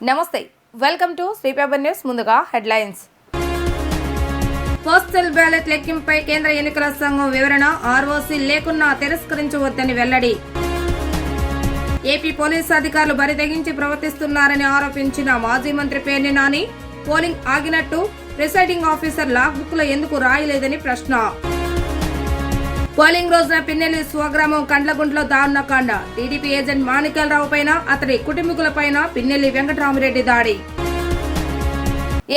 నమస్తే, welcome to Shri paper news. ముందుగా headlines. Postal ballot లెక్కింపుపై కేంద్ర ఎన్నికల సంఘం వివరణ. ఆర్ఓసీ లేకున్నా తిరస్కరించవద్దని వెల్లడి. ఏపీ పోలీసు అధికారులు బరితెగించి ప్రవర్తిస్తున్నారని ఆరోపించిన మాజీ మంత్రి పేర్ని నాని. పోలింగ్ ఆగినట్టు ప్రిసైడింగ్ ఆఫీసర్ లాగ్ బుక్ లో ఎందుకు రాయలేదని ప్రశ్న. పోలింగ్ రోజున పిన్నెల్లి స్వగ్రామం కండ్లగుంటలో దారుణకాండ. టీడీపీ ఏజెంట్ మాణిక్యాలరావు పైన, అతడి కుటుంబీకులపైన పిన్నెల్లి వెంకటరామిరెడ్డి దాడి.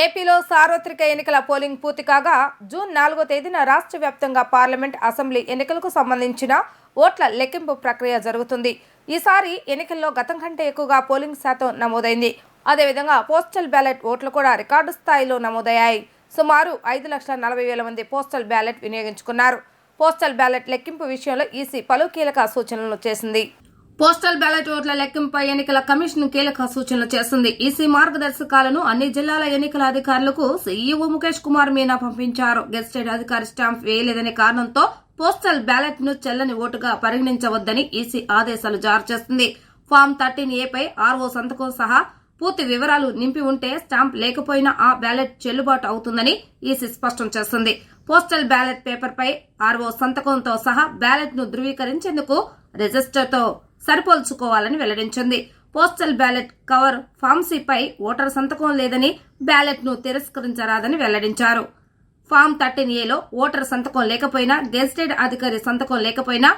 ఏపీలో సార్వత్రిక ఎన్నికల పోలింగ్ పూర్తి కాగా జూన్ 4వ తేదీన రాష్ట్ర వ్యాప్తంగా పార్లమెంట్, అసెంబ్లీ ఎన్నికలకు సంబంధించిన ఓట్ల లెక్కింపు ప్రక్రియ జరుగుతుంది. ఈసారి ఎన్నికల్లో గతం కంటే ఎక్కువగా పోలింగ్ శాతం నమోదైంది. అదేవిధంగా పోస్టల్ బ్యాలెట్ ఓట్లు కూడా రికార్డు స్థాయిలో నమోదయ్యాయి. సుమారు 5,40,000 మంది పోస్టల్ బ్యాలెట్ వినియోగించుకున్నారు. పోస్టల్ బ్యాలెట్ లెక్కింపు విషయంలో ఈసీ పలు కీలక సూచనలు చేసింది. పోస్టల్ బ్యాలెట్ ఓట్ల లెక్కింపుపై ఎన్నికల కమిషన్ కీలక సూచనలు చేసింది. ఈసీ మార్గదర్శకాలను అన్ని జిల్లాల ఎన్నికల అధికారులకు సీఈఓ ముఖేష్ కుమార్ మీనా పంపించారు. గెజిటెడ్ అధికారి స్టాంప్ వేయలేదనే కారణంతో పోస్టల్ బ్యాలెట్ ను చెల్లని ఓటుగా పరిగణించవద్దని ఈసీ ఆదేశాలు జారీ చేసింది. ఫామ్ 13A పై ఆర్ఓ సంతకం సహా పూర్తి వివరాలు నింపి ఉంటే స్టాంప్ లేకపోయినా ఆ బ్యాలెట్ చెల్లుబాటు అవుతుందని ఈసీ స్పష్టం చేస్తుంది. పోస్టల్ బ్యాలెట్ పేపర్ పై ఆర్ఓ సంతకంతో సహా బ్యాలెట్ ను ధృవీకరించేందుకు రిజిస్టర్తో సరిపోల్చుకోవాలని వెల్లడించింది. Postal ballot cover form C పై ఓటర్ సంతకం లేదని బ్యాలెట్ ను తిరస్కరించరాదని వెల్లడించారు. ఫామ్ 13A ఓటర్ సంతకం లేకపోయినా, గెజిటెడ్ అధికారి సంతకం లేకపోయినా,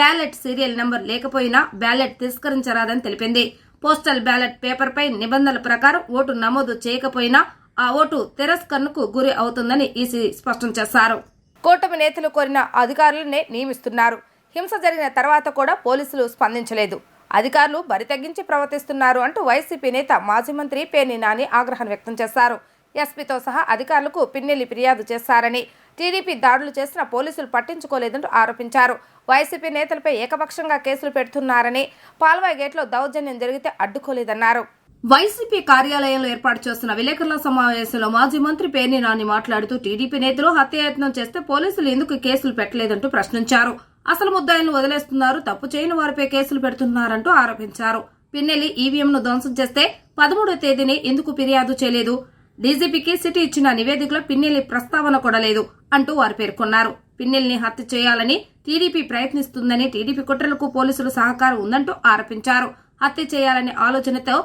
బ్యాలెట్ సీరియల్ నెంబర్ లేకపోయినా బ్యాలెట్ తిరస్కరించరాదని తెలిపింది. పోస్టల్ బ్యాలెట్ పేపర్ పై నిబంధనల ప్రకారం ఓటు నమోదు చేయకపోయినా ఆ ఓటు తిరస్కరణకు గురి అవుతుందని ఈసీ స్పష్టం చేశారు. కూటమి నేతలు కోరిన అధికారులనే నియమిస్తున్నారు. హింస జరిగిన తర్వాత కూడా పోలీసులు స్పందించలేదు. అధికారులు బరితెగించి ప్రవర్తిస్తున్నారు అంటూ వైసీపీ నేత మాజీ మంత్రి పేర్ని నాని ఆగ్రహం వ్యక్తం చేశారు. ఎస్పీతో సహా అధికారులకు పిన్నెల్లి ఫిర్యాదు చేశారని, టీడీపీ దాడులు చేసిన పోలీసులు పట్టించుకోలేదంటూ ఆరోపించారు. వైసీపీ నేతలపై ఏకపక్షంగా కేసులు పెడుతున్నారని, పాల్వాయి గేట్లో దౌర్జన్యం జరిగితే అడ్డుకోలేదన్నారు. వైసీపీ కార్యాలయంలో ఏర్పాటు చేస్తున్న విలేకరుల సమావేశంలో మాజీ మంత్రి పేర్ని నాని మాట్లాడుతూ టీడీపీ నేతలు హత్యాయత్నం చేస్తే పోలీసులు ఎందుకు కేసులు పెట్టలేదంటూ ప్రశ్నించారు. అసలు ముద్దాయిలను వదిలేస్తున్నారు, తప్పు చేయని వారిపై కేసులు పెడుతున్నారంటూ ఆరోపించారు. పిన్నెల్లి ఈవీఎంను ధ్వంసం చేస్తే 13వ తేదీని ఎందుకు ఫిర్యాదు చేయలేదు? డీజీపీకి సిటీ ఇచ్చిన నివేదికలో పిన్నెల్లి ప్రస్తావన కూడా లేదు అంటూ వారు పేర్కొన్నారు. పిన్నెల్లిని హత్య చేయాలని టీడీపీ ప్రయత్నిస్తుందని, టీడీపీ కుట్రలకు పోలీసుల సహకారం ఉందంటూ ఆరోపించారు. హత్య చేయాలనే ఆలోచనతో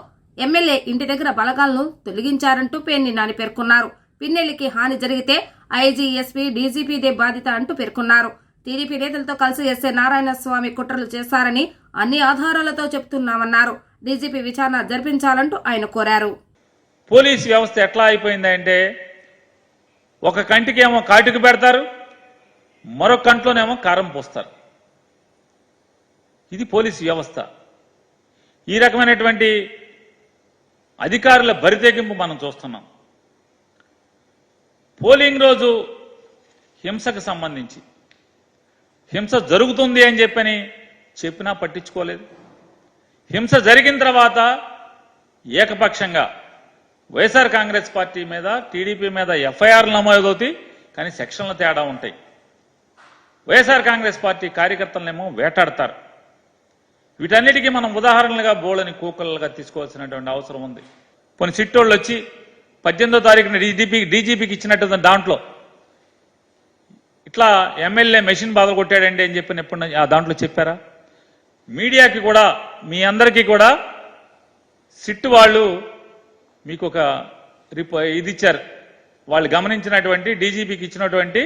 ఎమ్మెల్యే ఇంటి దగ్గర బలగాలను తొలగించారంటూ పేర్ని నాని పేర్కొన్నారు. పిన్నెల్లికి హాని జరిగితే ఐజీ, ఎస్పీ, డీజీపీదే బాధ్యత అంటూ పేర్కొన్నారు. టీడీపీ నేతలతో కలిసి ఎస్ఏ నారాయణస్వామి కుట్రలు చేశారని అన్ని ఆధారాలతో చెబుతున్నామన్నారు. డీజీపీ విచారణ జరిపించాలంటూ ఆయన కోరారు. పోలీస్ వ్యవస్థ ఎట్లా అయిపోయిందంటే, ఒక కంటికేమో కాటుకు పెడతారు, మరొక కంట్లోనేమో కారం పోస్తారు. ఇది పోలీసు వ్యవస్థ. ఈ రకమైనటువంటి అధికారుల బరితెగింపు మనం చూస్తున్నాం. పోలింగ్ రోజు హింసకు సంబంధించి హింస జరుగుతుంది అని చెప్పినా పట్టించుకోలేదు. హింస జరిగిన తర్వాత ఏకపక్షంగా వైఎస్ఆర్ కాంగ్రెస్ పార్టీ మీద, టీడీపీ మీద ఎఫ్ఐఆర్లు నమోదవుతాయి, కానీ సెక్షన్ల తేడా ఉంటాయి. వైఎస్ఆర్ కాంగ్రెస్ పార్టీ కార్యకర్తలనేమో వేటాడతారు. వీటన్నిటికీ మనం ఉదాహరణలుగా బోళ్ళని కూకలుగా తీసుకోవాల్సినటువంటి అవసరం ఉంది. కొన్ని సిట్టోళ్ళు వచ్చి 18వ తారీఖున డీజీపీకి ఇచ్చినట్టు దాంట్లో ఇట్లా ఎమ్మెల్యే మెషిన్ బాధలు కొట్టాడండి అని చెప్పిన ఎప్పుడు ఆ దాంట్లో చెప్పారా? మీడియాకి కూడా, మీ అందరికీ కూడా సిట్టు వాళ్ళు మీకు ఒక ఇది ఇచ్చారు. వాళ్ళు గమనించినటువంటి డీజీపీకి ఇచ్చినటువంటి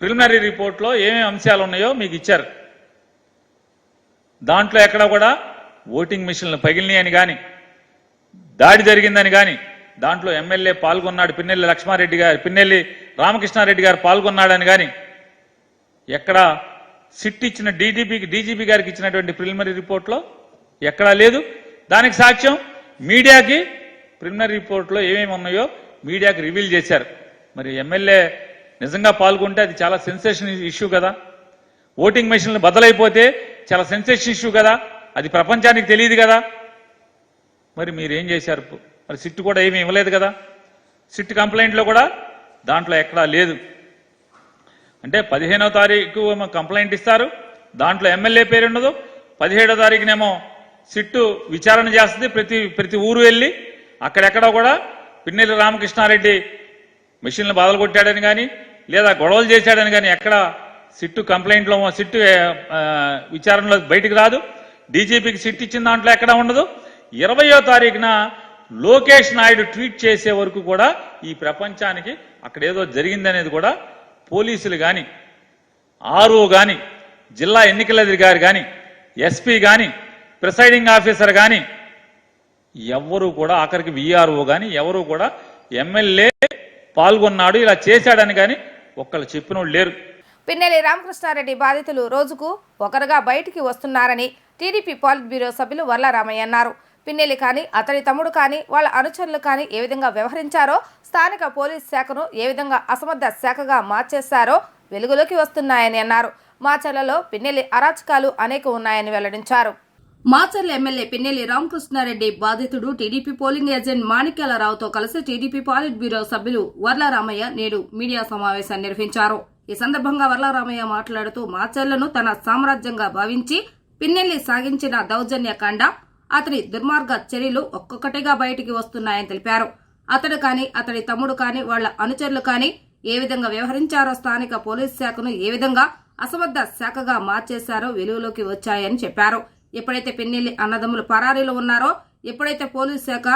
ప్రిలిమినరీ రిపోర్ట్లో ఏమేమి అంశాలు ఉన్నాయో మీకు ఇచ్చారు. దాంట్లో ఎక్కడ కూడా ఓటింగ్ మిషన్లు పగిలినాయని కానీ, దాడి జరిగిందని కానీ, దాంట్లో ఎమ్మెల్యే పాల్గొన్నాడు, పిన్నెల్లి రామకృష్ణారెడ్డి గారు పాల్గొన్నాడని కానీ ఎక్కడ సిట్ ఇచ్చిన డీజీపీ గారికి ఇచ్చినటువంటి ప్రిలిమినరీ రిపోర్ట్లో ఎక్కడా లేదు. దానికి సాక్ష్యం మీడియాకి ప్రిలిమినరీ రిపోర్ట్లో ఏమేమి ఉన్నాయో మీడియాకి రివీల్ చేశారు. మరి ఎమ్మెల్యే నిజంగా పాల్గొంటే అది చాలా సెన్సేషన్ ఇష్యూ కదా. ఓటింగ్ మెషిన్లు బదలైపోతే చాలా సెన్సేషన్ ఇష్యూ కదా, అది ప్రపంచానికి తెలియదు కదా. మరి మీరేం చేశారు? మరి సిట్ కూడా ఏమీ ఇవ్వలేదు కదా. సిట్ కంప్లైంట్లో కూడా దాంట్లో ఎక్కడా లేదు. అంటే 15వ తారీఖు కంప్లైంట్ ఇస్తారు, దాంట్లో ఎమ్మెల్యే పేరు ఉండదు. 17వ తారీఖునేమో సిట్టు విచారణ చేస్తుంది. ప్రతి ఊరు వెళ్ళి అక్కడెక్కడ కూడా పిన్నెల్లి రామకృష్ణారెడ్డి మెషిన్లు బదలు కొట్టాడని కానీ లేదా గొడవలు చేశాడని కానీ ఎక్కడ సిట్టు కంప్లైంట్లో సిట్టు విచారణలో బయటికి రాదు. డీజీపీకి సిట్ ఇచ్చిన దాంట్లో ఎక్కడ ఉండదు. 20వ తారీఖున లోకేష్ నాయుడు ట్వీట్ చేసే వరకు కూడా ఈ ప్రపంచానికి అక్కడ ఏదో జరిగిందనేది కూడా పోలీసులు కానీ, ఆర్ఓ కానీ, జిల్లా ఎన్నికల అధికారి కానీ, ఎస్పీ కానీ, ప్రిసైడింగ్ ఆఫీసర్ కానీ ఎవరు కూడా, ఆఖరికి విఆర్ఓ కానీ ఎవరు కూడా ఎమ్మెల్యే పాల్గొన్నాడు ఇలా చేశాడని కానీ ఒక్కళ్ళు చెప్పినోళ్ళు లేరు. పిన్నెల్లి రామకృష్ణారెడ్డి బాధితులు రోజుకు ఒకరుగా బయటికి వస్తున్నారని టీడీపీ పాలిట్ బ్యూరో సభ్యులు వర్లారామయ్య అన్నారు. పిన్నెల్లి కానీ అతడి తమ్ముడు కానీ వాళ్ళ అనుచరులు కానీ ఏ విధంగా వ్యవహరించారో, స్థానిక పోలీస్ శాఖను ఏ విధంగా అసమర్థ శాఖగా మార్చేశారో వెలుగులోకి వస్తున్నాయని అన్నారు. మాచర్లలో పిన్నెల్లి అరాచకాలు అనేక ఉన్నాయని వెల్లడించారు. మాచర్ల ఎమ్మెల్యే పిన్నెల్లి రామకృష్ణారెడ్డి బాధితుడు టీడీపీ పోలింగ్ ఏజెంట్ మాణిక్యాలరావుతో కలిసి టీడీపీ పాలిట్ బ్యూరో సభ్యులు వర్లారామయ్య నేడు మీడియా సమావేశాన్ని నిర్వహించారు. ఈ సందర్భంగా వర్లారామయ్య మాట్లాడుతూ మాచర్లను తన సామ్రాజ్యంగా భావించి పిన్నెల్లి సాగించిన దౌర్జన్య కాండ, అతని దుర్మార్గ చర్యలు ఒక్కొక్కటిగా బయటికి వస్తున్నాయని తెలిపారు. అతడు కానీ అతడి తమ్ముడు కానీ వాళ్ల అనుచరులు కానీ ఏ విధంగా వ్యవహరించారో, స్థానిక పోలీస్ శాఖను ఏ విధంగా అసమర్థ శాఖగా మార్చేశారో వెలుగులోకి వచ్చాయని చెప్పారు. ఎప్పుడైతే పిన్నెల్లి అన్నదమ్ములు పరారీలో ఉన్నారో, ఎప్పుడైతే పోలీస్ శాఖ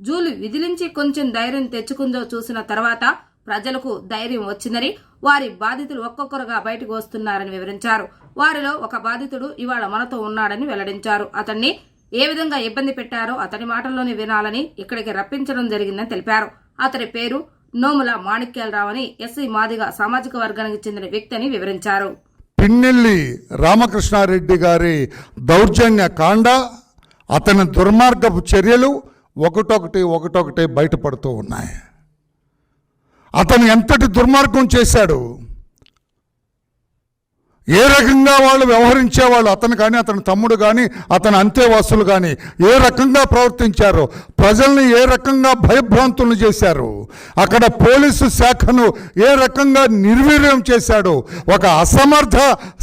జూలు విధిలించి కొంచెం ధైర్యం తెచ్చుకుందో చూసిన తర్వాత ప్రజలకు ధైర్యం వచ్చిందని, వారి బాధితులు ఒక్కొక్కరుగా బయటకు వస్తున్నారని వివరించారు. వారిలో ఒక బాధితుడు ఇవాళ మనతో ఉన్నాడని వెల్లడించారు. అతన్ని ఏ విధంగా ఇబ్బంది పెట్టారో అతని మాటల్లోనే వినాలని ఇక్కడికి రప్పించడం జరిగిందని తెలిపారు. అతని పేరు నోముల మాణిక్యాలరావు అని ఎస్సీ మాదిగ సామాజిక వర్గానికి చెందిన వ్యక్తి అని వివరించారు. పిన్నెల్లి రామకృష్ణారెడ్డి గారి దౌర్జన్య కాండ, అతని దుర్మార్గపు చర్యలు ఒకటొకటి బయటపడుతూ ఉన్నాయి. అతను ఎంతటి దుర్మార్గం చేశాడు, ఏ రకంగా వాళ్ళు వ్యవహరించేవాళ్ళు, అతను కానీ అతని తమ్ముడు కానీ అతని అంతేవాసులు కానీ ఏ రకంగా ప్రవర్తించారు, ప్రజల్ని ఏ రకంగా భయభ్రాంతులను చేశారు, అక్కడ పోలీసు శాఖను ఏ రకంగా నిర్వీర్యం చేశాడు, ఒక అసమర్థ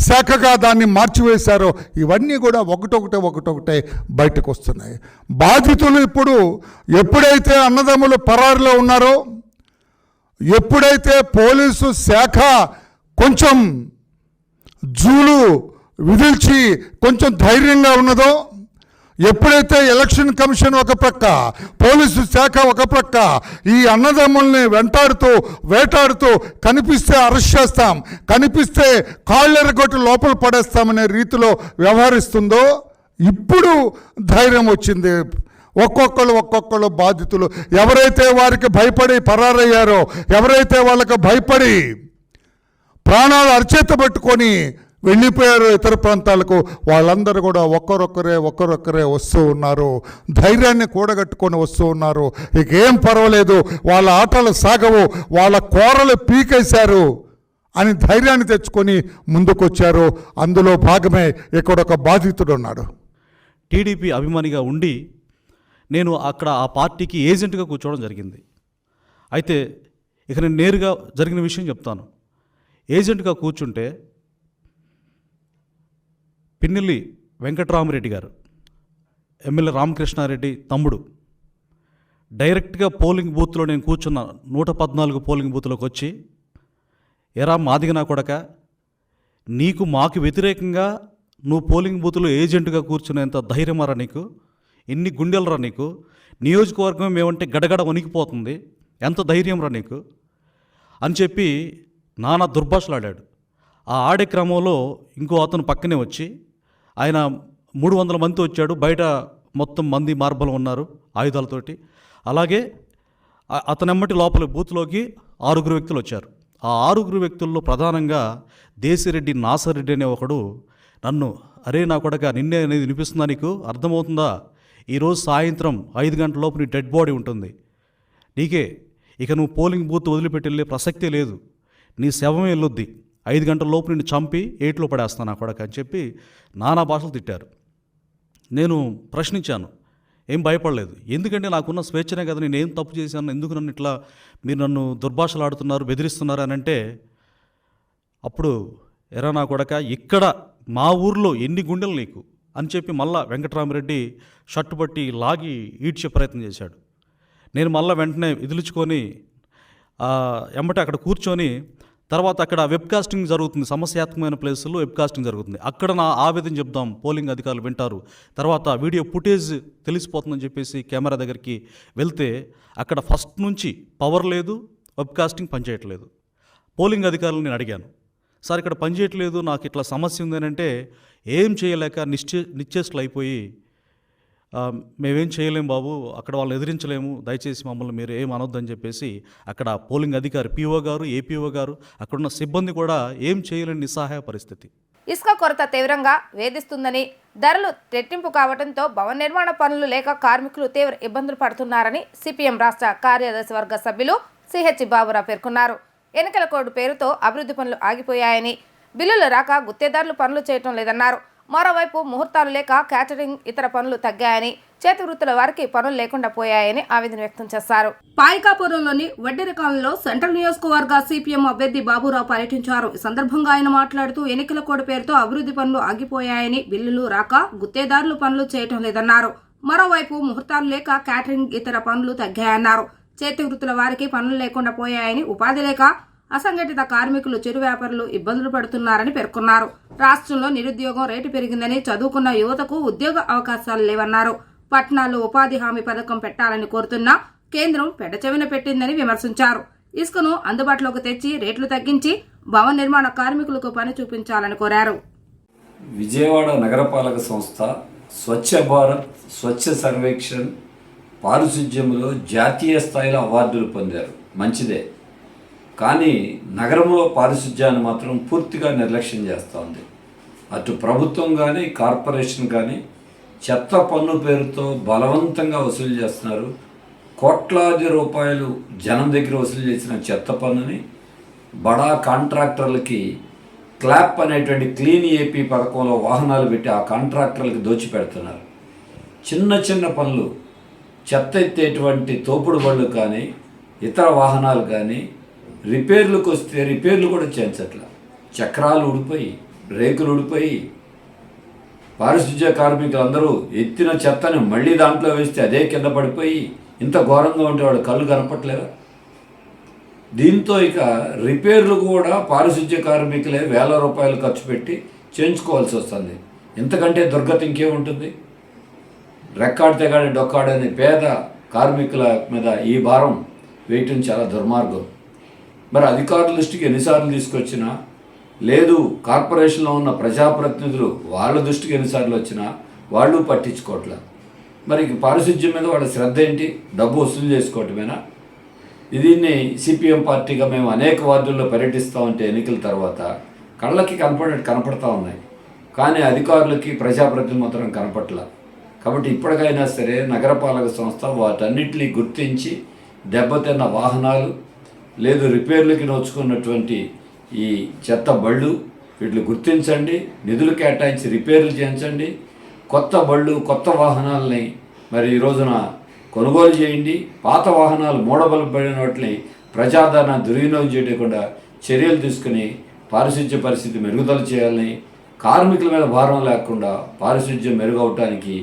శాఖగా దాన్ని మార్చివేశారో, ఇవన్నీ కూడా ఒకటొకటే బయటకు వస్తున్నాయి. బాధితులు ఇప్పుడు ఎప్పుడైతే అన్నదమ్ములు పరారులో ఉన్నారో, ఎప్పుడైతే పోలీసు శాఖ కొంచెం జూలు విధిల్చి కొంచెం ధైర్యంగా ఉన్నదో, ఎప్పుడైతే ఎలక్షన్ కమిషన్ ఒక ప్రక్క, పోలీసు శాఖ ఒక ప్రక్క ఈ అన్నదమ్ముల్ని వేటాడుతూ కనిపిస్తే అరెస్ట్ చేస్తాం, కనిపిస్తే కాళ్ళెరగొట్టి లోపల పడేస్తామనే రీతిలో వ్యవహరిస్తుందో, ఇప్పుడు ధైర్యం వచ్చింది. ఒక్కొక్కరు బాధితులు ఎవరైతే వారికి భయపడి పరారయ్యారో, ఎవరైతే వాళ్ళకి భయపడి ప్రాణాలు అరచేత పట్టుకొని వెళ్ళిపోయారు ఇతర ప్రాంతాలకు, వాళ్ళందరూ కూడా ఒక్కరొక్కరే వస్తూ ఉన్నారు. ధైర్యాన్ని కూడగట్టుకొని వస్తూ ఉన్నారు. ఇక ఏం పర్వాలేదు, వాళ్ళ ఆటలు సాగవు, వాళ్ళ కోరలు పీకేశారు అని ధైర్యాన్ని తెచ్చుకొని ముందుకొచ్చారు. అందులో భాగమే ఇక్కడ ఒక బాధితుడు ఉన్నాడు. టీడీపీ అభిమానిగా ఉండి నేను అక్కడ ఆ పార్టీకి ఏజెంట్గా కూర్చోవడం జరిగింది. అయితే ఇక నేను నేరుగా జరిగిన విషయం చెప్తాను. ఏజెంట్గా కూర్చుంటే పిన్నెల్లి వెంకటరామరెడ్డి గారు, ఎమ్మెల్యే రామకృష్ణారెడ్డి తమ్ముడు, డైరెక్ట్గా పోలింగ్ బూత్లో నేను కూర్చున్న 114 పోలింగ్ బూత్లోకి వచ్చి, ఎరా మాదిగ నా కొడక, నీకు మాకు వ్యతిరేకంగా నువ్వు పోలింగ్ బూత్లో ఏజెంట్గా కూర్చునేంత ధైర్యమారా నీకు, ఎన్ని గుండెలరా నీకు, నియోజకవర్గం ఏమంటే గడగడ వణికిపోతుంది, ఎంత ధైర్యం రా నీకు అని చెప్పి నానా దుర్భాషలాడాడు. ఆ ఆడే క్రమంలో ఇంకో అతను పక్కనే వచ్చి, ఆయన 300 మంది వచ్చాడు, బయట మొత్తం మంది మార్బలం ఉన్నారు ఆయుధాలతోటి. అలాగే అతనెమ్మటి లోపల బూత్లోకి 6 వ్యక్తులు వచ్చారు. ఆ 6 వ్యక్తుల్లో ప్రధానంగా దేశిరెడ్డి నాసరెడ్డి అనే ఒకడు నన్ను, అరే నా కొడక నిన్నే అనేది వినిపిస్తుందా, నీకు అర్థమవుతుందా, ఈరోజు సాయంత్రం 5 గంటల లోపు నీ డెడ్ బాడీ ఉంటుంది, నీకే ఇక నువ్వు పోలింగ్ బూత్ వదిలిపెట్టి వెళ్ళే ప్రసక్తే లేదు, నీ శవమే వెళ్ళొద్ది, 5 గంటల లోపు నిన్ను చంపి ఏట్లో పడేస్తాను నా కొడక అని చెప్పి నానా భాషలు తిట్టారు. నేను ప్రశ్నించాను, ఏం భయపడలేదు, ఎందుకంటే నాకున్న స్వేచ్ఛనే కదా, నేను ఏం తప్పు చేశాను, ఎందుకు నన్ను ఇట్లా మీరు నన్ను దుర్భాషలు ఆడుతున్నారు, బెదిరిస్తున్నారు అని అంటే, అప్పుడు ఎరా నా కొడక, ఇక్కడ మా ఊర్లో ఎన్ని గుండెలు నీకు అని చెప్పి మళ్ళా వెంకటరామరెడ్డి షర్టు పట్టి లాగి ఈడ్చే ప్రయత్నం చేశాడు. నేను మళ్ళీ వెంటనే విదిలించుకొని ఎమ్మటే అక్కడ కూర్చొని, తర్వాత అక్కడ వెబ్కాస్టింగ్ జరుగుతుంది, సమస్యాత్మకమైన ప్లేసుల్లో వెబ్కాస్టింగ్ జరుగుతుంది. అక్కడ నా ఆవేదన చెప్దాం, పోలింగ్ అధికారులు వింటారు, తర్వాత వీడియో ఫుటేజ్ తెలిసిపోతుందని చెప్పేసి కెమెరా దగ్గరికి వెళ్తే అక్కడ ఫస్ట్ నుంచి పవర్ లేదు, వెబ్కాస్టింగ్ పనిచేయట్లేదు. పోలింగ్ అధికారులు నేను అడిగాను, సార్ ఇక్కడ పనిచేయట్లేదు, నాకు ఇట్లా సమస్య ఉందని అంటే ఏం చేయలేక నిశ్చేష్లు అయిపోయి, మేమేం చేయలేము బాబు, అక్కడ వాళ్ళని ఎదిరించలేము, దయచేసి మమ్మల్ని మీరు ఏం అనొద్దని చెప్పేసి అక్కడ పోలింగ్ అధికారి పిఓ గారు, ఏపీఓ గారు, అక్కడున్న సిబ్బంది కూడా ఏం చేయలేని నిస్సహాయ పరిస్థితి. ఇసుక కొరత తీవ్రంగా వేధిస్తుందని, ధరలు రెట్టింపు కావడంతో భవన నిర్మాణ పనులు లేక కార్మికులు తీవ్ర ఇబ్బందులు పడుతున్నారని సిపిఎం రాష్ట్ర కార్యదర్శి వర్గ సభ్యులు సిహెచ్ బాబురావు పేర్కొన్నారు. ఎన్నికల కోడ్ పేరుతో అభివృద్ధి పనులు ఆగిపోయాయని, బిల్లులు రాక గుత్తేదారులు పనులు చేయటం లేదన్నారు. మరోవైపు ముహూర్తాలు లేక క్యాటరింగ్, ఇతర పనులు తగ్గాయని, చేతి వృత్తుల వారికి పనులు లేకుండా పోయాయని ఆవేదన వ్యక్తం చేశారు. పాయికాపురంలోని వడ్డెర కాలనీలో సెంట్రల్ నియోజకవర్గ సిపిఎం అభ్యర్థి బాబురావు పర్యటించారు. ఈ సందర్భంగా ఆయన మాట్లాడుతూ ఎన్నికల కోడ్ పేరుతో అభివృద్ధి పనులు ఆగిపోయాయని, బిల్లులు రాక గుత్తేదారులు పనులు చేయటం లేదన్నారు. మరోవైపు ముహూర్తాలు లేక క్యాటరింగ్, ఇతర పనులు తగ్గాయన్నారు. చేతి వృత్తుల వారికి పనులు లేకుండా పోయాయని, ఉపాధి లేక అసంఘటిత కార్మికులు, చిరు వ్యాపారులు ఇబ్బందులు పడుతున్నారని పేర్కొన్నారు. రాష్ట్రంలో నిరుద్యోగం రేటు పెరిగిందని, చదువుకున్న యువతకు ఉద్యోగ అవకాశాలు లేవన్నారు. పట్టణాల్లో ఉపాధి హామీ పథకం పెట్టాలని కోరుతున్నా కేంద్రం పెడచెవిన పెట్టిందని విమర్శించారు. ఇసుకను అందుబాటులోకి తెచ్చి రేట్లు తగ్గించి భవన నిర్మాణ కార్మికులకు పని చూపించాలని కోరారు. విజయవాడ నగరపాలక సంస్థ స్వచ్ఛ భారత్, స్వచ్ఛ సర్వేక్షణ్ పారిశుధ్యంలో జాతీయ స్థాయిలో అవార్డులు పొందారు. మంచిదే, కానీ నగరంలో పారిశుధ్యాన్ని మాత్రం పూర్తిగా నిర్లక్ష్యం చేస్తూ ఉంది. అటు ప్రభుత్వం కానీ, కార్పొరేషన్ కానీ చెత్త పన్ను పేరుతో బలవంతంగా వసూలు చేస్తున్నారు. కోట్లాది రూపాయలు జనం దగ్గర వసూలు చేసిన చెత్త పన్నుని బడా కాంట్రాక్టర్లకి క్లాప్ అనేటువంటి క్లీన్ ఏపీ పథకంలో వాహనాలు పెట్టి ఆ కాంట్రాక్టర్లకి దోచిపెడుతున్నారు. చిన్న చిన్న పనులు, చెత్త ఎత్తేటువంటి తోపుడు బళ్ళు కానీ, ఇతర వాహనాలు కానీ రిపేర్లకు వస్తే రిపేర్లు కూడా చేయించట్ల. చక్రాలు ఊడిపోయి, బ్రేకులు ఊడిపోయి, పారిశుధ్య కార్మికులు అందరూ ఎత్తిన చెత్తని మళ్ళీ దాంట్లో వేస్తే అదే కింద పడిపోయి ఇంత ఘోరంగా ఉంటే వాడు కళ్ళు కనపట్లేదా? దీంతో ఇక రిపేర్లు కూడా పారిశుధ్య కార్మికులే వేల రూపాయలు ఖర్చు పెట్టి చేయించుకోవాల్సి వస్తుంది. ఇంతకంటే దుర్గతి ఇంకేముంటుంది? రెక్కాడితే కానీ డొక్కాడని పేద కార్మికుల మీద ఈ భారం వేయటం చాలా దుర్మార్గం. మరి అధికారుల దృష్టికి ఎన్నిసార్లు తీసుకొచ్చినా, లేదు కార్పొరేషన్లో ఉన్న ప్రజాప్రతినిధులు వాళ్ళ దృష్టికి ఎన్నిసార్లు వచ్చినా వాళ్ళు పట్టించుకోవట్లేదు. మరి పారిశుధ్యం మీద వాళ్ళ శ్రద్ధ ఏంటి? డబ్బు వసూలు చేసుకోవటమేనా? దీన్ని సిపిఎం పార్టీగా మేము అనేక వార్డుల్లో పర్యటిస్తూ ఉంటే ఎన్నికల తర్వాత కళ్ళకి కనపడతా ఉన్నాయి, కానీ అధికారులకి, ప్రజాప్రతినిధులు మాత్రం కనపట్ల. కాబట్టి ఇప్పటికైనా సరే నగరపాలక సంస్థ వాటన్నిటిని గుర్తించి దెబ్బతిన్న వాహనాలు, లేదు రిపేర్లకి నోచుకున్నటువంటి ఈ చెత్త బళ్ళు వీటిని గుర్తించండి, నిధులు కేటాయించి రిపేర్లు చేయించండి, కొత్త బళ్ళు, కొత్త వాహనాలని మరి ఈ రోజున కొనుగోలు చేయండి. పాత వాహనాలు మూడబలపడిన వాటిని ప్రజాదరణ దుర్వినియోగం చేయకుండా చర్యలు తీసుకుని పారిశుధ్య పరిస్థితి మెరుగుదల చేయాలని, కార్మికుల మీద భారం లేకుండా పారిశుధ్యం మెరుగవటానికి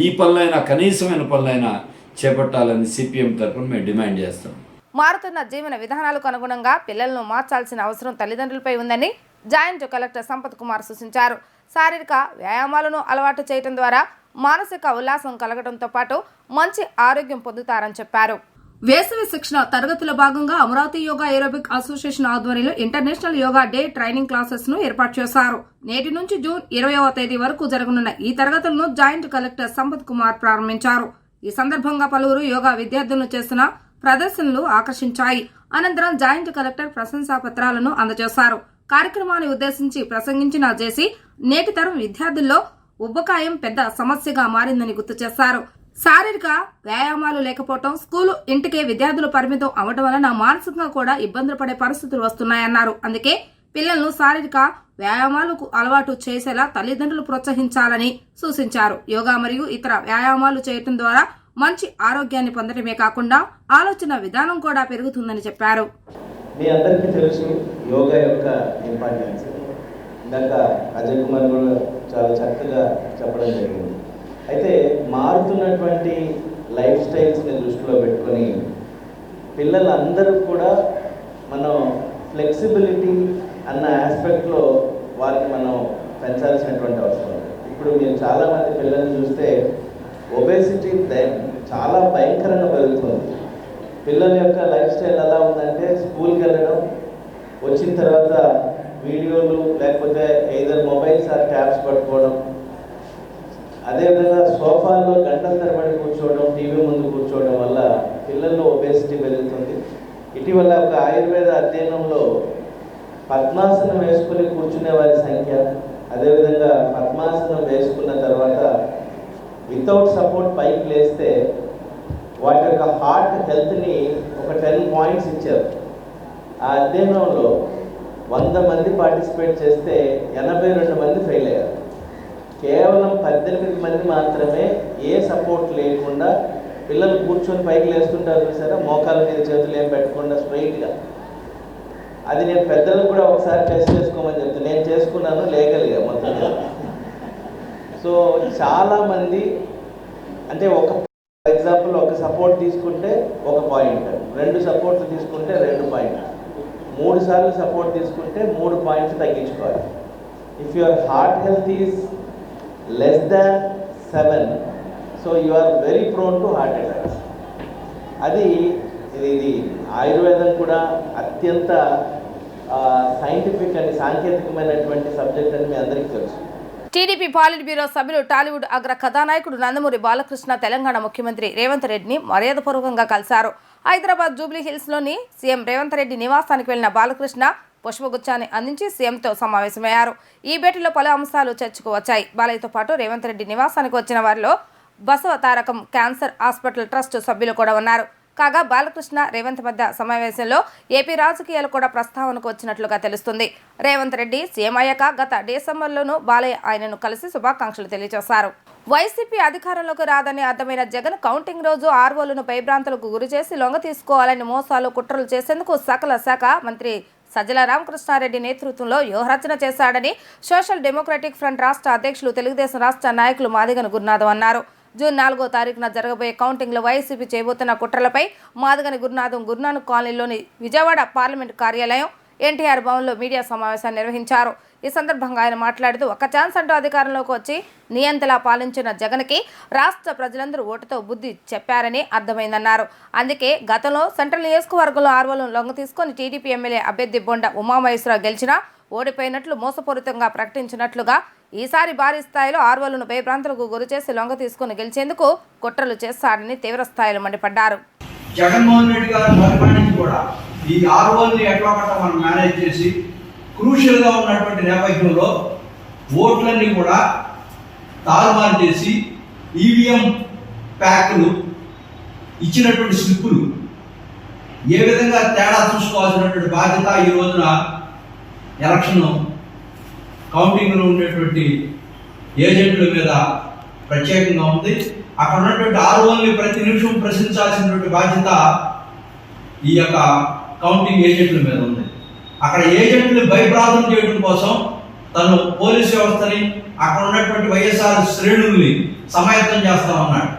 ఈ పనులైనా, కనీసమైన పనులైనా చేపట్టాలని సిపిఎం తరఫున మేము డిమాండ్ చేస్తాం. మారుతున్న జీవన విధానాలకు అనుగుణంగా పిల్లలను మార్చాల్సిన అవసరం తల్లిదండ్రులపై ఉందని జాయింట్ కలెక్టర్ సంపత్ కుమార్ సూచించారు. శారీరక వ్యాయామాలను అలవాటు చేయడం ద్వారా మానసిక ఉల్లాసం కలగడంతో పాటు మంచి ఆరోగ్యం పొందుతారని చెప్పారు. వేసవి శిక్షణ తరగతుల భాగంగా అమరావతి యోగా ఏరోబిక్ అసోసియేషన్ ఆధ్వర్యంలో international yoga day training classes ను ఏర్పాటు చేశారు. నేటి నుంచి జూన్ 20వ తేదీ వరకు జరగనున్న ఈ తరగతులను జాయింట్ కలెక్టర్ సంపత్ కుమార్ ప్రారంభించారు. ఈ సందర్భంగా పలువురు యోగా విద్యార్థులను చేసిన ప్రదర్శనలు ఆకర్షించాయి. అనంతరం జాయింట్ కలెక్టర్ ప్రశంసా పత్రాలను అందజేశారు. కార్యక్రమాన్ని ఉద్దేశించి ప్రసంగించిన జేసీ నేటి తరం విద్యార్థుల్లో ఉబ్బకాయం పెద్ద సమస్యగా మారిందని గుర్తు చేశారు. శారీరక వ్యాయామాలు లేకపోవడం, స్కూలు ఇంటికే విద్యార్థులు పరిమితం అవడం వలన మానసికంగా కూడా ఇబ్బందులు పడే పరిస్థితులు వస్తున్నాయన్నారు. అందుకే పిల్లలను శారీరక వ్యాయామాలకు అలవాటు చేసేలా తల్లిదండ్రులు ప్రోత్సహించాలని సూచించారు. యోగా మరియు ఇతర వ్యాయామాలు చేయటం ద్వారా మంచి ఆరోగ్యాన్ని పొందడమే కాకుండా ఆలోచన విధానం కూడా పెరుగుతుందని చెప్పారు. మీ అందరికీ తెలుసు యోగా యొక్క ఇంపార్టెన్స్. ఇందాక అజయ్ కుమార్ కూడా చాలా చక్కగా చెప్పడం జరిగింది. అయితే మారుతున్నటువంటి లైఫ్ స్టైల్స్ని దృష్టిలో పెట్టుకొని పిల్లలందరూ కూడా మనం ఫ్లెక్సిబిలిటీ అన్న ఆస్పెక్ట్లో వారిని మనం పెంచాల్సినటువంటి అవసరం ఉంది. ఇప్పుడు మీరు చాలామంది పిల్లల్ని చూస్తే ఒబేసిటీ చాలా భయంకరంగా పెరుగుతుంది. పిల్లల యొక్క లైఫ్ స్టైల్ ఎలా ఉందంటే స్కూల్కి వెళ్ళడం, వచ్చిన తర్వాత వీడియోలు లేకపోతే ఏదైనా మొబైల్స్ ఆర్ ట్యాబ్స్ పట్టుకోవడం, అదేవిధంగా సోఫాల్లో గంటల తరబడి కూర్చోవడం, టీవీ ముందు కూర్చోవడం వల్ల పిల్లల్లో ఒబేసిటీ పెరుగుతుంది. ఇటీవల ఒక ఆయుర్వేద అధ్యయనంలో పద్మాసనం వేసుకుని కూర్చునే వారి సంఖ్య, అదేవిధంగా పద్మాసనం వేసుకున్న తర్వాత వితౌట్ సపోర్ట్ పైకి లేస్తే వాటి యొక్క హార్ట్ హెల్త్ని ఒక 10 పాయింట్స్ ఇచ్చారు. ఆ అధ్యయనంలో 100 మంది పార్టిసిపేట్ చేస్తే 82 మంది ఫెయిల్ అయ్యారు. కేవలం 18 మంది మాత్రమే ఏ సపోర్ట్ లేకుండా పిల్లలు కూర్చొని పైకి లేస్తుంటారు చూసారా, మోకాల మీద చేతులు ఏం పెట్టకుండా స్ట్రైట్గా. అది నేను పెద్దలకు కూడా ఒకసారి టెస్ట్ చేసుకోమని చెప్తాను. నేను చేసుకున్నాను, లేగలిగా మొత్తం. సో చాలామంది అంటే ఒక ఎగ్జాంపుల్ ఒక సపోర్ట్ తీసుకుంటే 1 పాయింట్, 2 సపోర్ట్లు తీసుకుంటే 2 పాయింట్, 3 సార్లు సపోర్ట్ తీసుకుంటే 3 పాయింట్స్ తగ్గించుకోవాలి. If your heart health is less than 7, so you are very prone to heart attacks. ఇది ఆయుర్వేదం కూడా అత్యంత సైంటిఫిక్ అండ్ సాంకేతికమైనటువంటి సబ్జెక్ట్ అని మీ అందరికీ తెలుసు. టీడీపీ పాలిట్ బ్యూరో సభ్యులు టాలీవుడ్ అగ్ర కథానాయకుడు నందమూరి బాలకృష్ణ తెలంగాణ ముఖ్యమంత్రి రేవంత్ రెడ్డిని మర్యాదపూర్వకంగా కలిశారు. హైదరాబాద్ జూబ్లీ హిల్స్లోని సీఎం రేవంత్ రెడ్డి నివాసానికి వెళ్లిన బాలకృష్ణ పుష్పగుచ్చాన్ని అందించి సీఎంతో సమావేశమయ్యారు. ఈ భేటీలో పలు అంశాలు చర్చకు వచ్చాయి. బాలయ్యతో పాటు రేవంత్ రెడ్డి నివాసానికి వచ్చిన వారిలో Basava Tarakam cancer hospital trust సభ్యులు కూడా ఉన్నారు. కాగా బాలకృష్ణ రేవంత్ మధ్య సమావేశంలో ఏపీ రాజకీయాలు కూడా ప్రస్తావనకు వచ్చినట్లుగా తెలుస్తుంది. రేవంత్ రెడ్డి సీఎం అయ్యాక గత డిసెంబర్లోనూ బాలయ్య ఆయనను కలిసి శుభాకాంక్షలు తెలియజేశారు. వైసీపీ అధికారంలోకి రాదని అర్థమైన జగన్ కౌంటింగ్ రోజు ఆర్వోలను భయభ్రాంతులకు గురి చేసి లొంగ తీసుకోవాలని మోసాలు కుట్రలు చేసేందుకు సకల శాఖ మంత్రి సజ్జల రామకృష్ణారెడ్డి నేతృత్వంలో వ్యూహరచన చేశాడని సోషల్ డెమోక్రటిక్ ఫ్రంట్ రాష్ట్ర అధ్యక్షులు తెలుగుదేశం రాష్ట్ర నాయకులు మాదిగని గురునాథం అన్నారు. జూన్ 4వ తారీఖున జరగబోయే కౌంటింగ్లో వైసీపీ చేయబోతున్న కుట్రలపై మాదిగని గురునాథం గురునానక్ కాలనీలోని విజయవాడ పార్లమెంటు కార్యాలయం ఎన్టీఆర్ భవన్లో మీడియా సమావేశాన్ని నిర్వహించారు. ఈ సందర్భంగా ఆయన మాట్లాడుతూ ఒక ఛాన్స్ అంటూ అధికారంలోకి వచ్చి నియంతలా పాలించిన జగన్కి రాష్ట్ర ప్రజలందరూ ఓటుతో బుద్ధి చెప్పారని అర్థమైందన్నారు. అందుకే గతంలో సెంట్రల్ నియోజకవర్గంలో ఆర్వోలను లొంగ తీసుకొని టీడీపీ ఎమ్మెల్యే అభ్యర్థి బొండ ఉమామహేశ్వరరావు గెలిచినా ఓడిపోయినట్లు మోసపూరితంగా ప్రకటించినట్లుగా ఈసారి భారీ స్థాయిలో ఆర్వోలను భయభ్రాంతులకు గురి చేసి లొంగ తీసుకుని గెలిచేందుకు కుట్రలు చేస్తారని తీవ్ర స్థాయిలో మండిపడ్డారు. జగన్మోహన్ రెడ్డి గారు మొదటి నుంచి కూడా ఈ ఆర్వోల్ని ఎట్లా మనం మేనేజ్ చేసి క్రూషియల్గా ఉన్నటువంటి నేపథ్యంలో ఓట్లన్నీ కూడా తారుమారు చేసి ఈవీఎం ప్యాక్లు ఇచ్చినటువంటి స్లిప్పులు ఏ విధంగా తేడా చూసుకోవాల్సినటువంటి బాధ్యత ఈ రోజున ఎలక్షన్ కౌంటింగ్లో ఉండేటువంటి ఏజెంట్ల మీద ప్రత్యేకంగా ఉంది. అక్కడ ఉన్నటువంటి ఆర్వోల్ని ప్రతి నిమిషం ప్రశ్నించాల్సినటువంటి బాధ్యత ఈ యొక్క కౌంటింగ్ ఏజెంట్ల మీద ఉంది. అక్కడ ఏజెంట్లు భయప్రాంతం చేయడం కోసం తను పోలీస్ వ్యవస్థని అక్కడ ఉన్నటువంటి వైఎస్ఆర్ శ్రేణుల్ని సమాయత్తం చేస్తా ఉన్నాడు.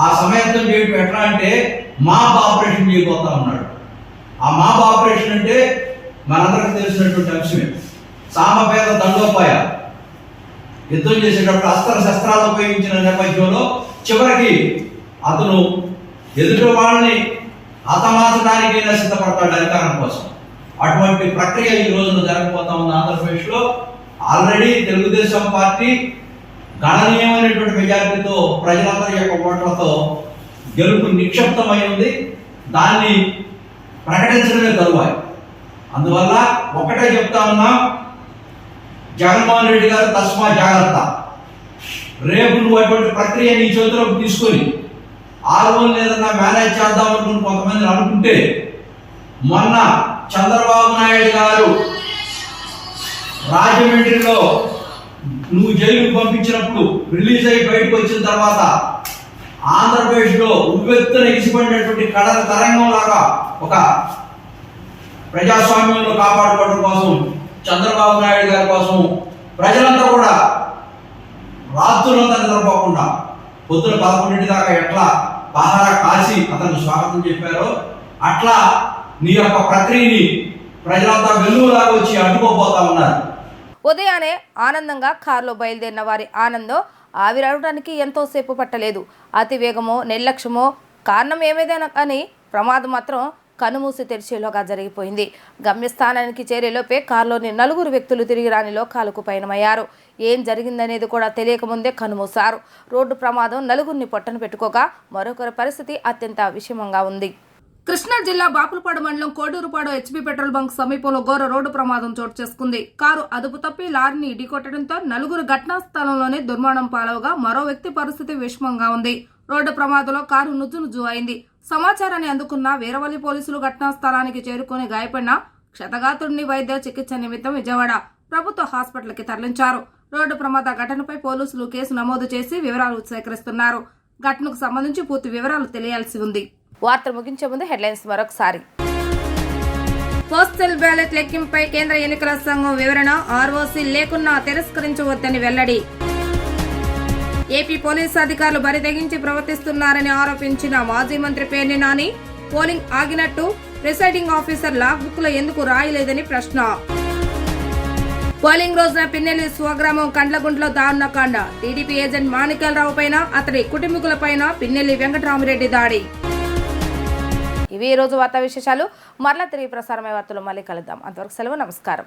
ఆ సమాయత్తం చేయడం ఎట్లా అంటే మాబ్ ఆపరేషన్ చేయబోతా ఉన్నాడు. ఆ మాబ్ ఆపరేషన్ అంటే మనందరికీ తెలిసినటువంటి అంశమే. సామపేద దండోపాయ యుద్ధం చేసేటప్పుడు అస్త్ర శస్త్రాలు ఉపయోగించిన నేపథ్యంలో చివరికి అతను ఎదుటి వాళ్ళని హతమార్చడానికైనా సిద్ధపడతాడు అధికారం కోసం. అటువంటి ప్రక్రియ ఈ రోజున జరగబోతా ఉంది ఆంధ్రప్రదేశ్లో. ఆల్రెడీ తెలుగుదేశం పార్టీ గణనీయమైనటువంటి మెజారిటీతో ప్రజలందరి యొక్క ఓట్లతో గెలుపు నిక్షిప్తమై ఉంది. దాన్ని ప్రకటించడమే తరువాయి. అందువల్ల ఒకటే చెప్తా ఉన్నా, జగన్మోహన్ రెడ్డి గారు తస్మా జాగ్రత్త. రేపు నువ్వు అటువంటి ప్రక్రియ నీ చేతిలోకి తీసుకొని ఆర్వోల్ని ఏదన్నా మేనేజ్ చేద్దాం అనుకుని కొంతమంది అనుకుంటే, మొన్న చంద్రబాబు నాయుడు గారు రాజమండ్రిలో నువ్వు జైలుకు పంపించినప్పుడు రిలీజ్ అయ్యి బయటకు వచ్చిన తర్వాత ఆంధ్రప్రదేశ్లో ఉవ్వెత్తున ఎగిసిపడినటువంటి కడల తరంగం లాగా ఒక ప్రజాస్వామ్యంలో కాపాడుకోవడం కోసం చంద్రబాబు నాయుడు గారి కోసం ప్రజలంతా కూడా రాత్రులంతా నిద్రపోకుండా పొద్దున 11 దాకా ఎట్లా పహారా కాసి అతనికి స్వాగతం చెప్పారో అట్లా నీ యొక్క ప్రక్రియని ప్రజలంతా వెల్లువలాగా వచ్చి అడ్డుకోబోతా ఉన్నారు. ఉదయాన్నే ఆనందంగా కారులో బయలుదేరిన వారి ఆనందం ఆవిరవడానికి ఎంతోసేపు పట్టలేదు. అతి వేగమో నిర్లక్ష్యమో కారణం ఏమేదైనా కానీ ప్రమాదం మాత్రం కనుమూసి తెరిచేలోగా జరిగిపోయింది. గమ్యస్థానానికి చేరేలోపే కారులోని 4 వ్యక్తులు తిరిగి రాని లోకాలకు పయనమయ్యారు. ఏం జరిగిందనేది కూడా తెలియకముందే కనుమూశారు. రోడ్డు ప్రమాదం 4 పొట్టన పెట్టుకోగా మరొకరి పరిస్థితి అత్యంత విషమంగా ఉంది. కృష్ణా జిల్లా బాపులపాడు మండలం కోడూరుపాడు హెచ్పీ పెట్రోల్ బంక్ సమీపంలో ఘోర రోడ్డు ప్రమాదం చోటు చేసుకుంది. కారు అదుపు తప్పి లారీని ఢీకొట్టడంతో 4 ఘటనా స్థలంలోనే దుర్మరణం పాలవగా మరో వ్యక్తి పరిస్థితి విషమంగా ఉంది. రోడ్డు ప్రమాదంలో కారు నుజ్జు అయింది. సమాచారాన్ని అందుకున్న వీరవల్లి పోలీసులు ఘటనా స్థలానికి చేరుకుని గాయపడిన క్షతగాత్రుడిని వైద్య చికిత్స నిమిత్తం విజయవాడ ప్రభుత్వ హాస్పిటల్కి తరలించారు. రోడ్డు ప్రమాద ఘటనపై పోలీసులు కేసు నమోదు చేసి వివరాలు సేకరిస్తున్నారు. ఘటనకు సంబంధించి పూర్తి వివరాలు తెలియాల్సి ఉంది. వార్తలు ముగించే ముందు హెడ్లైన్స్ మరొకసారి. పోస్టల్ బ్యాలెట్ లెక్కింపుపై కేంద్ర ఎన్నికల సంఘం వివరణ, ఆర్ఓసీ లేకున్నా తిరస్కరించవద్దని వెల్లడి. ఏపీ పోలీసు అధికారులు బరితెగించి ప్రవర్తిస్తున్నారని ఆరోపించిన మాజీ మంత్రి పేర్ని నాని, పోలింగ్ ఆగినట్టు ప్రిసైడింగ్ ఆఫీసర్ లాగ్ బుక్ లో ఎందుకు రాయలేదని ప్రశ్న. పోలింగ్ రోజున పిన్నెల్లి స్వగ్రామం కండ్లగుంటలో దారుణకాండ. టీడీపీ ఏజెంట్ మాణిక్యాలరావు పైన అతడి కుటుంబీకులపైన పిన్నెల్లి వెంకటరామిరెడ్డి దాడి. ఇవి ఈ రోజు వార్తా విశేషాలు. మరలా తిరిగి ప్రసారమయ్యే వార్తలు మళ్ళీ కలుద్దాం. అంతవరకు సెలవు, నమస్కారం.